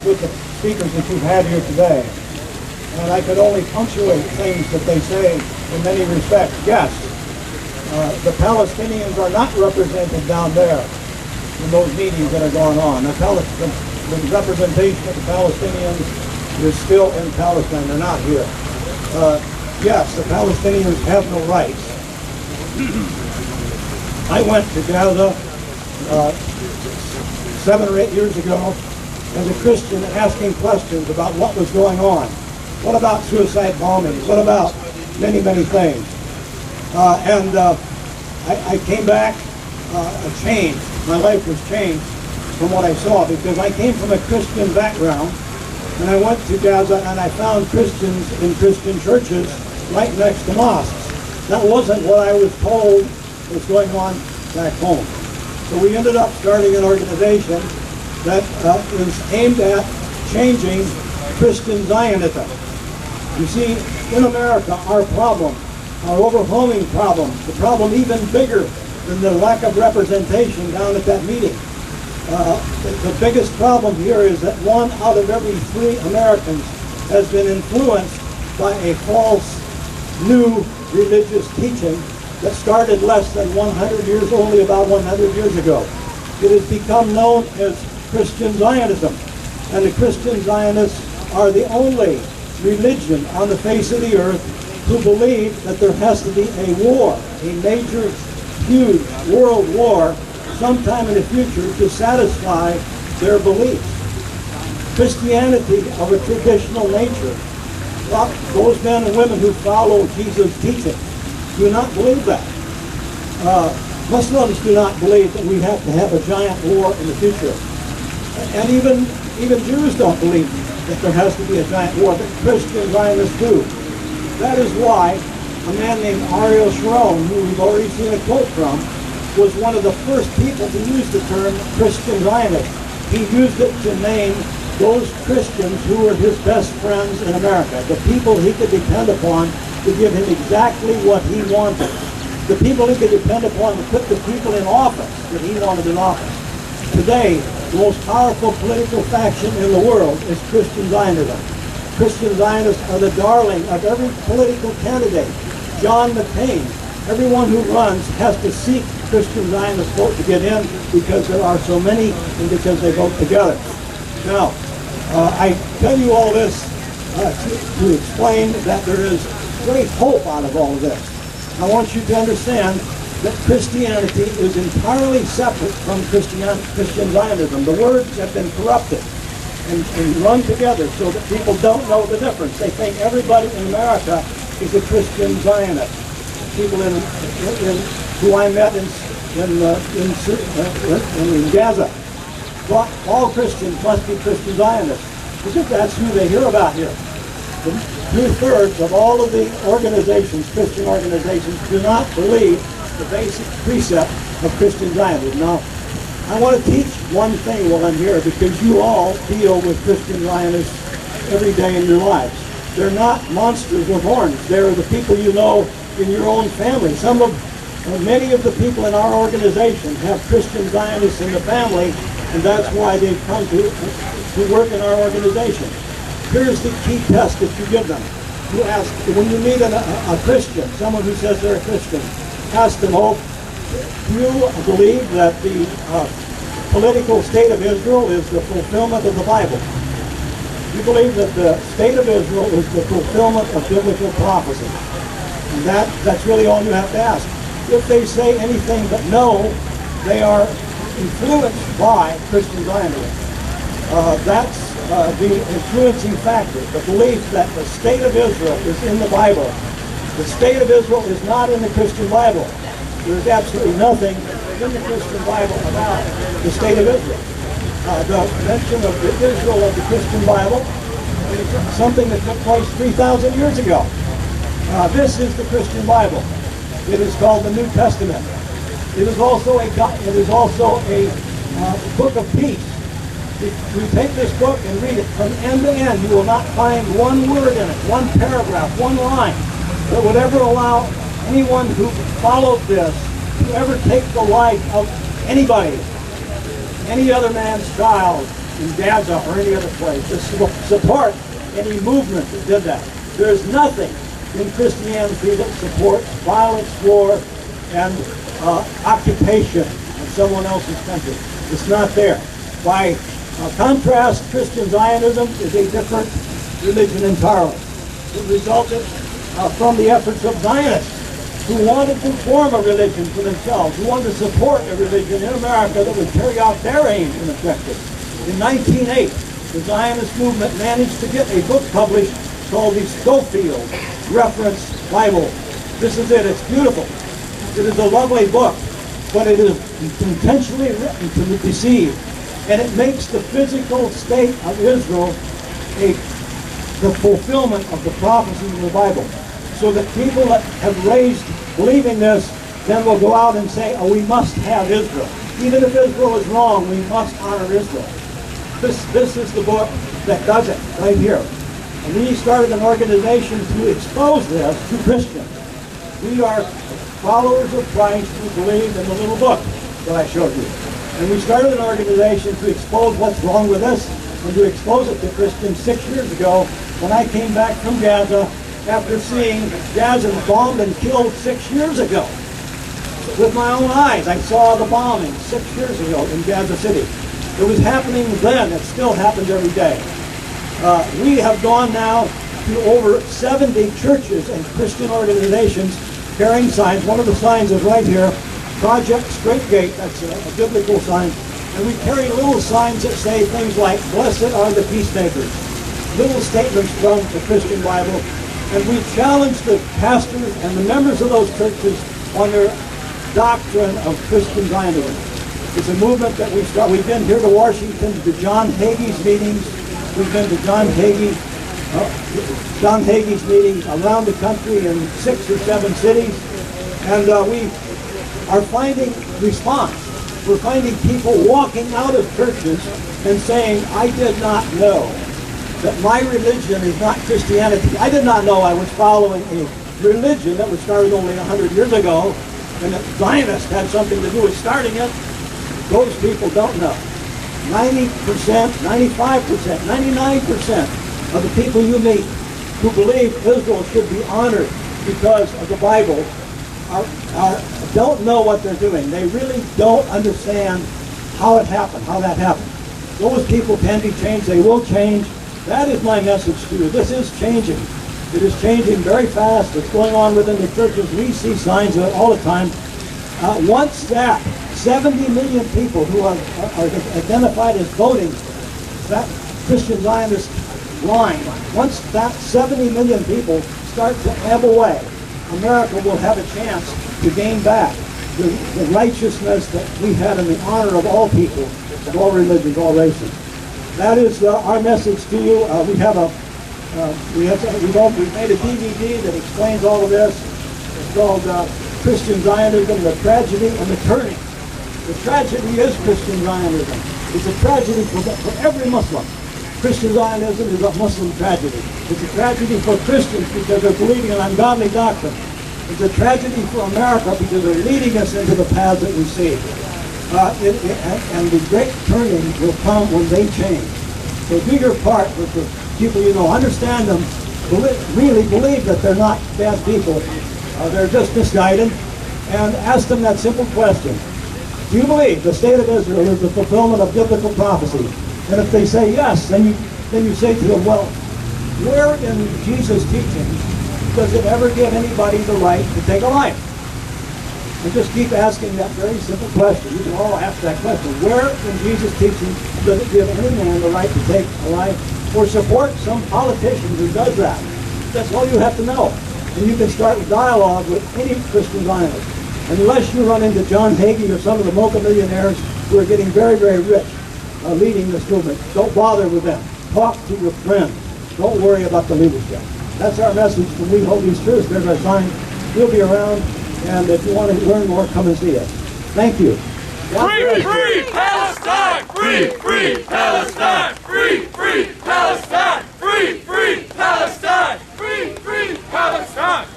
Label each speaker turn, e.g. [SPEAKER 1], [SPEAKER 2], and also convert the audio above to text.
[SPEAKER 1] with the speakers that you've had here today, and I could only punctuate things that they say in many respects. Yes, the Palestinians are not represented down there in those meetings that are going on. The representation of the Palestinians is still in Palestine. They're not here. Yes, the Palestinians have no rights. I went to Gaza 7 or 8 years ago as a Christian, asking questions about what was going on. What about suicide bombings? What about many, many things? I came back changed. My life was changed from what I saw, because I came from a Christian background, and I went to Gaza and I found Christians in Christian churches right next to mosques. That wasn't what I was told was going on back home. So we ended up starting an organization that is aimed at changing Christian Zionism. You see, in America, our problem, our overwhelming problem, the problem even bigger than the lack of representation down at that meeting. The biggest problem here is that 1 out of every 3 Americans has been influenced by a false, new religious teaching that started less than 100 years, only about 100 years ago. It has become known as Christian Zionism, and the Christian Zionists are the only religion on the face of the earth who believe that there has to be a war, a major, huge world war sometime in the future to satisfy their beliefs. Christianity of a traditional nature, those men and women who follow Jesus' teaching, do not believe that. Muslims do not believe that we have to have a giant war in the future. And even Jews don't believe that there has to be a giant war, but Christian Zionists do. That is why a man named Ariel Sharon, who we've already seen a quote from, was one of the first people to use the term Christian Zionist. He used it to name those Christians who were his best friends in America, the people he could depend upon to give him exactly what he wanted, the people he could depend upon to put the people in office that he wanted in office. Today, the most powerful political faction in the world is Christian Zionism. Christian Zionists are the darling of every political candidate. John McCain, everyone who runs has to seek Christian Zionist vote to get in, because there are so many and because they vote together. Now, I tell you all this to explain that there is great hope out of all of this. I want you to understand that Christianity is entirely separate from Christian Zionism. The words have been corrupted and run together so that people don't know the difference. They think everybody in America is a Christian Zionist. People who I met in Gaza thought all Christians must be Christian Zionists, because that's who they hear about here. 2/3 of all of the organizations, Christian organizations, do not believe the basic precept of Christian Zionism. Now, I want to teach one thing while I'm here, because you all deal with Christian Zionists every day in your lives. They're not monsters with horns. They're the people you know in your own family. Many of the people in our organization have Christian Zionists in the family, and that's why they've come to work in our organization. Here's the key test that you give them. You ask, when you meet a Christian, someone who says they're a Christian, ask them, do you believe that the political state of Israel is the fulfillment of the Bible? Do you believe that the state of Israel is the fulfillment of biblical prophecy? And that's really all you have to ask. If they say anything but no, they are influenced by Christian Zionism. That's the influencing factor, the belief that the state of Israel is in the Bible. The state of Israel is not in the Christian Bible. There's absolutely nothing in the Christian Bible about the state of Israel. The mention of the Israel of the Christian Bible is something that took place 3,000 years ago. This is the Christian Bible. It is called the New Testament. It is also a book of peace. If you take this book and read it from end to end, you will not find one word in it, one paragraph, one line that would ever allow anyone who followed this to ever take the life of anybody, any other man's child, in Gaza or any other place to support any movement that did that. There's nothing in Christianity that supports violence, war, and occupation of someone else's country. It's not there. By contrast, Christian Zionism is a different religion entirely. It resulted from the efforts of Zionists who wanted to form a religion for themselves, who wanted to support a religion in America that would carry out their aims and objectives. In 1908, the Zionist movement managed to get a book published called the Schofield Reference Bible. This is it. It's beautiful. It is a lovely book, but it is intentionally written to deceive. And it makes the physical state of Israel the fulfillment of the prophecies of the Bible. So that people that have raised believing this then will go out and say, oh, we must have Israel. Even if Israel is wrong, we must honor Israel. This is the book that does it, right here. And we started an organization to expose this to Christians. We are followers of Christ who believe in the little book that I showed you. And we started an organization to expose what's wrong with us and to expose it to Christians 6 years ago when I came back from Gaza after seeing Gaza bombed and killed 6 years ago. With my own eyes, I saw the bombing 6 years ago in Gaza City. It was happening then. It still happens every day. We have gone now to over 70 churches and Christian organizations carrying signs. One of the signs is right here, Project Straight Gate. That's a biblical sign. And we carry little signs that say things like, blessed are the peacemakers. Little statements from the Christian Bible. And we challenge the pastors and the members of those churches on their doctrine of Christian Zionism. It's a movement that we start. We've been here to Washington to John Hagee's meetings. We've been to John Hagee's meetings around the country in 6 or 7 cities. And we are finding response. We're finding people walking out of churches and saying, I did not know that my religion is not Christianity. I did not know I was following a religion that was started only 100 years ago, and that Zionists had something to do with starting it. Those people don't know. 90%, 95%, 99% of the people you meet who believe Israel should be honored because of the Bible don't know what they're doing. They really don't understand how it happened, how that happened. Those people can be changed. They will change. That is my message to you. This is changing. It is changing very fast. It's going on within the churches. We see signs of it all the time. Once that 70 million people who are identified as voting that Christian Zionist line, once that 70 million people start to ebb away, America will have a chance to gain back the righteousness that we had in the honor of all people, of all religions, all races. That is our message to you. We've made a DVD that explains all of this. It's called Christian Zionism, the Tragedy and the Turning. The tragedy is Christian Zionism. It's a tragedy for every Muslim. Christian Zionism is a Muslim tragedy. It's a tragedy for Christians because they're believing in ungodly doctrine. It's a tragedy for America because they're leading us into the paths that we see. And the great turning will come when they change. So do your part with the people you know. Understand them. Really believe that they're not bad people. They're just misguided. And ask them that simple question. Do you believe the state of Israel is the fulfillment of biblical prophecy? And if they say yes, then you say to them, well, where in Jesus' teaching does it ever give anybody the right to take a life? And just keep asking that very simple question. You can all ask that question. Where in Jesus' teaching does it give any man the right to take a life or support some politician who does that? That's all you have to know. And you can start a dialogue with any Christian Zionist. Unless you run into John Hagee or some of the multimillionaires who are getting very, very rich leading this movement, don't bother with them. Talk to your friends. Don't worry about the leadership. That's our message when we hold these truths. There's our sign. We'll be around, and if you want to learn more, come and see us. Thank you.
[SPEAKER 2] Free, free Palestine! Free, free Palestine! Free, free Palestine! Free, free Palestine! Free, free Palestine!